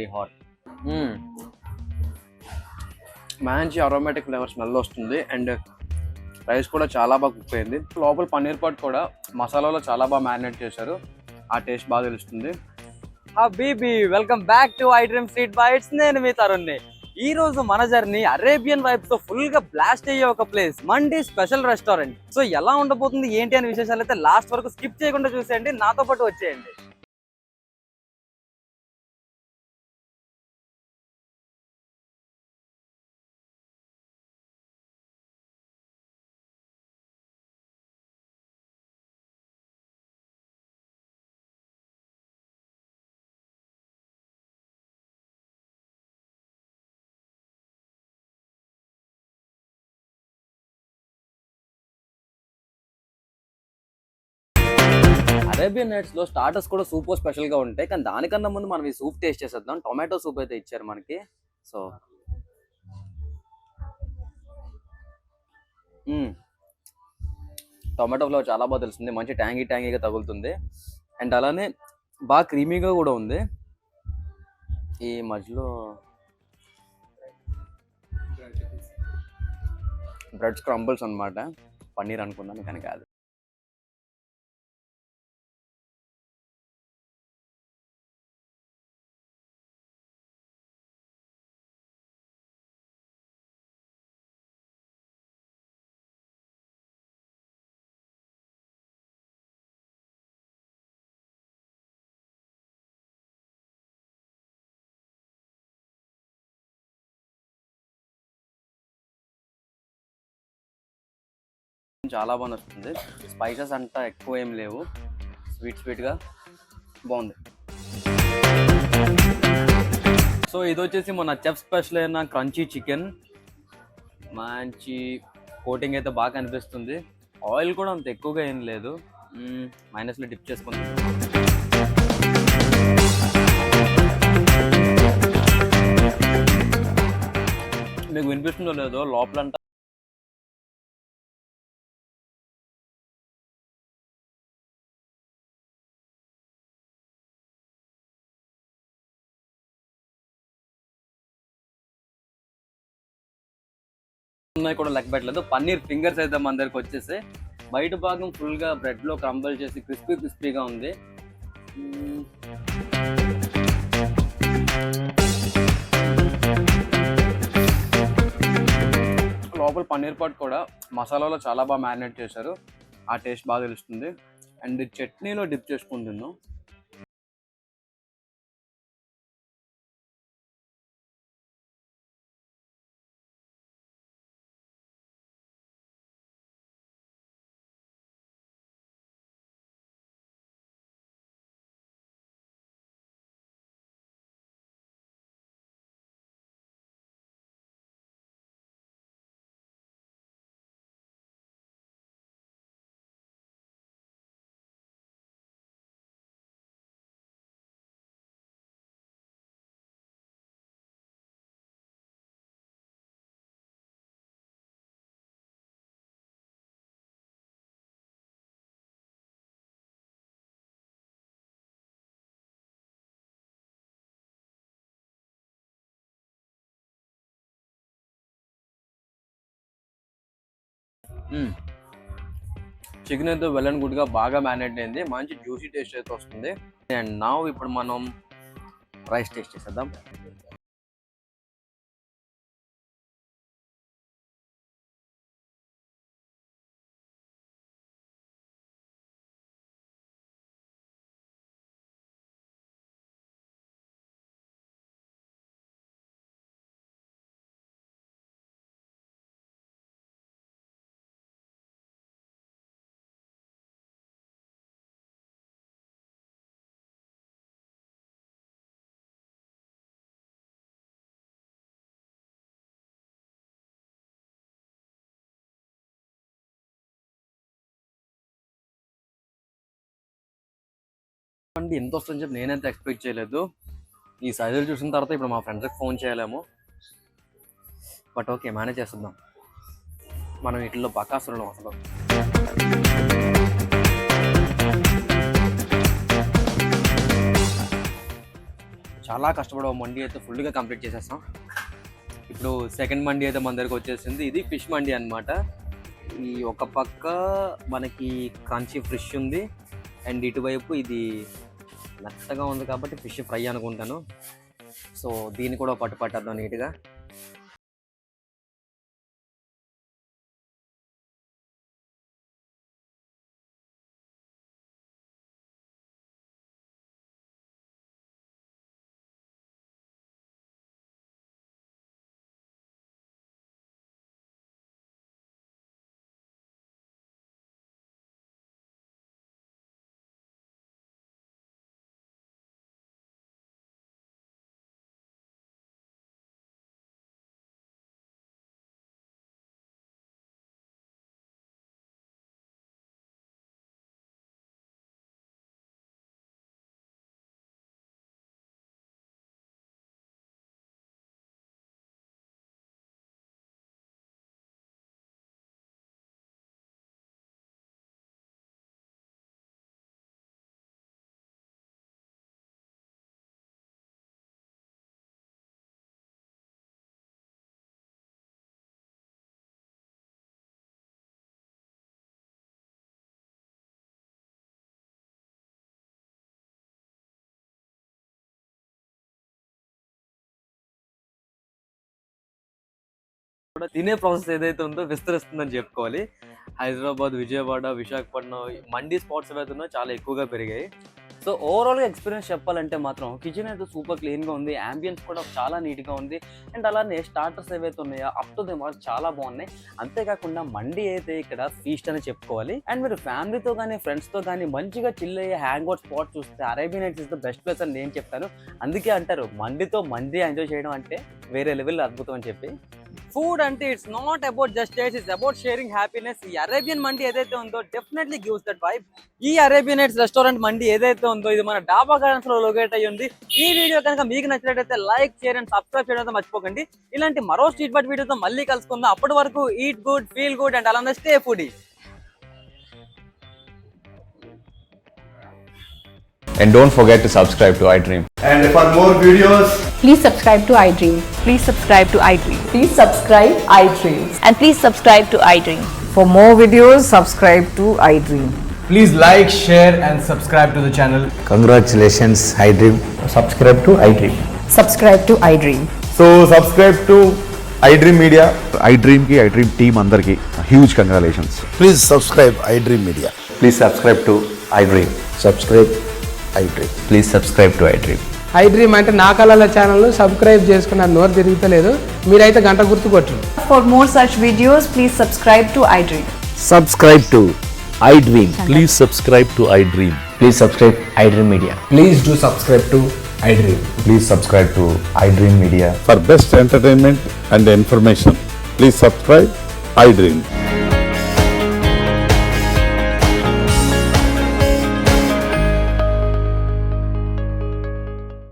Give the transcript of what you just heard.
Very hot. మంచి aromatic flavour smell వస్తుంది. And rice కూడా చాలా బాగా కుక్ అయింది. లోపల పన్నీర్ పాట్ కూడా మసాలాలో చాలా బాగా మ్యారినేట్ చేశారు. ఆ టేస్ట్ బాగా తెలుస్తుంది. హబీబీ, welcome back to I dream street bites. నేను మీ తరుణ్ని. ఈ రోజు మన జర్నీ అరేబియన్ వైబ్స్ తో ఫుల్ గా బ్లాస్ట్ అయ్యే ఒక ప్లేస్, మండి స్పెషల్ రెస్టారెంట్. సో ఎలా ఉండబోతుంది ఏంటి అనే విశేషాలు అయితే లాస్ట్ వరకు స్కిప్ చేయకుండా చూసేయండి, నాతో పాటు వచ్చేయండి. అరేబియన్ నైట్స్ లో స్టార్టర్స్ కూడా సూపర్ స్పెషల్ గా ఉంటాయి, కానీ దానికన్నా ముందు మనం ఈ సూప్ టేస్ట్ చేసేద్దాం. టొమాటో సూప్ అయితే ఇచ్చారు మనకి. సో టొమాటో ఫ్లేవర్ చాలా బాగా తెలుస్తుంది. మంచి ట్యాంగీగా తగులుతుంది. అండ్ అలానే బాగా క్రీమీగా కూడా ఉంది. ఈ మధ్యలో బ్రెడ్ స్క్రంబుల్స్ అన్నమాట. పన్నీర్ అనుకున్నాను కానీ కాదు. చాలా బాగా నచ్చుతుంది. స్పైసెస్ అంతా ఎక్కువ ఏం లేవు, స్వీట్గా బాగుంది. సో ఇది వచ్చేసి మన చెఫ్ స్పెషల్ అయిన క్రంచీ చికెన్. మంచి కోటింగ్ అయితే బాగా అనిపిస్తుంది. ఆయిల్ కూడా అంత ఎక్కువగా ఏం లేదు. మైనస్లో డిప్ చేసుకుంది. మీకు వినిపిస్తుందో లేదో లోపలంతా ఉన్నాయి కూడా లెక్క పెట్టలేదు. పన్నీర్ ఫింగర్స్ అయితే మన దగ్గరకు వచ్చేసి బయట భాగం ఫుల్గా బ్రెడ్లో క్రంబల్ చేసి క్రిస్పీగా ఉంది. లోపల పన్నీర్ పాట్ కూడా మసాలాలో చాలా బాగా మ్యారినేట్ చేశారు. ఆ టేస్ట్ బాగా తెలుస్తుంది. అండ్ చట్నీలో డిప్ చేసుకుంటున్నాం. చికెన్ అయితే వెల్ అండ్ గుడ్గా బాగా మ్యారినేట్ అయింది. మంచి జ్యూసీ టేస్ట్ అయితే వస్తుంది. అండ్ నా ఇప్పుడు మనం రైస్ టేస్ట్ చేసేద్దాం. అండి ఎంత వస్తుందని చెప్పి నేనైతే ఎక్స్పెక్ట్ చేయలేదు. ఈ సైజులు చూసిన తర్వాత ఇప్పుడు మా ఫ్రెండ్స్కి ఫోన్ చేయలేము. బట్ ఓకే, మేనేజ్ చేస్తున్నాం. మనం వీటిల్లో బకాసురులం అసలు. చాలా కష్టపడి మండి అయితే ఫుల్గా కంప్లీట్ చేసేస్తాం. ఇప్పుడు సెకండ్ మండి అయితే మన దగ్గరకు వచ్చేసింది. ఇది ఫిష్ మండి అన్నమాట. ఈ ఒక పక్క మనకి క్రంచీ ఫిష్ ఉంది అండ్ ఇటువైపు ఇది మెత్తగా ఉంది కాబట్టి ఫిష్ ఫ్రై అనుకుంటాను. సో దీన్ని కూడా పట్టేద్దాం నీట్గా. కూడా తినే ప్రాసెస్ ఏదైతే ఉందో విస్తరిస్తుందని చెప్పుకోవాలి. హైదరాబాద్, విజయవాడ, విశాఖపట్నం మండీ స్పాట్స్ ఏవైతే ఉన్నాయో చాలా ఎక్కువగా పెరిగాయి. సో ఓవరాల్గా ఎక్స్పీరియన్స్ చెప్పాలంటే మాత్రం కిచెన్ అయితే సూపర్ క్లీన్గా ఉంది, యాంబియన్స్ కూడా చాలా నీట్గా ఉంది అండ్ అలానే స్టార్టర్స్ ఏవైతే ఉన్నాయో అప్ టు ది మార్క్ చాలా బాగున్నాయి. అంతేకాకుండా మండీ అయితే ఇక్కడ ఫీస్ట్ అని చెప్పుకోవాలి. అండ్ మీరు ఫ్యామిలీతో కానీ ఫ్రెండ్స్తో కానీ మంచిగా చిల్ అయ్యే హ్యాంగ్ అవుట్ స్పాట్ చూస్తే Arabian nights is the best place అని నేను చెప్తాను. అందుకే అంటారు మండీతో మండీ ఎంజాయ్ చేయడం అంటే వేరే లెవెల్ అద్భుతం అని చెప్పి. ఫుడ్ అంటే it's not about just taste, it's about sharing happiness. ఈ అరేబియన్ మండీ ఏదైతే ఉందో డెఫినెట్లీ గివ్స్ దట్ వైబ్. ఈ అరేబియన్ నైట్స్ రెస్టారెంట్ మండీ ఏదైతే ఉందో ఇది మన డాబా గార్డెన్స్ లో లొకేట్ అయ్యి ఉంది. ఈ వీడియో కనుక మీకు నచ్చినట్లయితే లైక్, షేర్ అండ్ సబ్స్క్రైబ్ చేయడం అయితే మర్చిపోకండి. ఇలాంటి మరో స్ట్రీట్ ఫుడ్ వీడియోతో మళ్ళీ కలుసుకుందాం. అప్పటి వరకు eat good, feel good and అలానే stay foodie. And don't forget to subscribe to iDream. And for more videos, Please subscribe to iDream. Please subscribe to iDream. Please subscribe iDream. And please subscribe to iDream. For more videos, subscribe to iDream. Please like, share and subscribe to the channel. Congratulations, iDream. Subscribe to iDream. Subscribe to iDream. so subscribe to iDream Media. iDream ki iDream team andarki huge congratulations. Please subscribe iDream Media. Please subscribe to iDream. Subscribe iDream. Please subscribe to iDream. iDream అంటే నా కళల channel subscribe చేసుకున్న నోరు తిరుగుతలేదు, మీరైతే గంట గుర్తు కొట్టండి. For more such videos, please subscribe to iDream. Subscribe to iDream. Please subscribe to iDream. Please subscribe iDream Media. Please do subscribe to iDream. Please subscribe to iDream Media. For best entertainment and information, please subscribe iDream.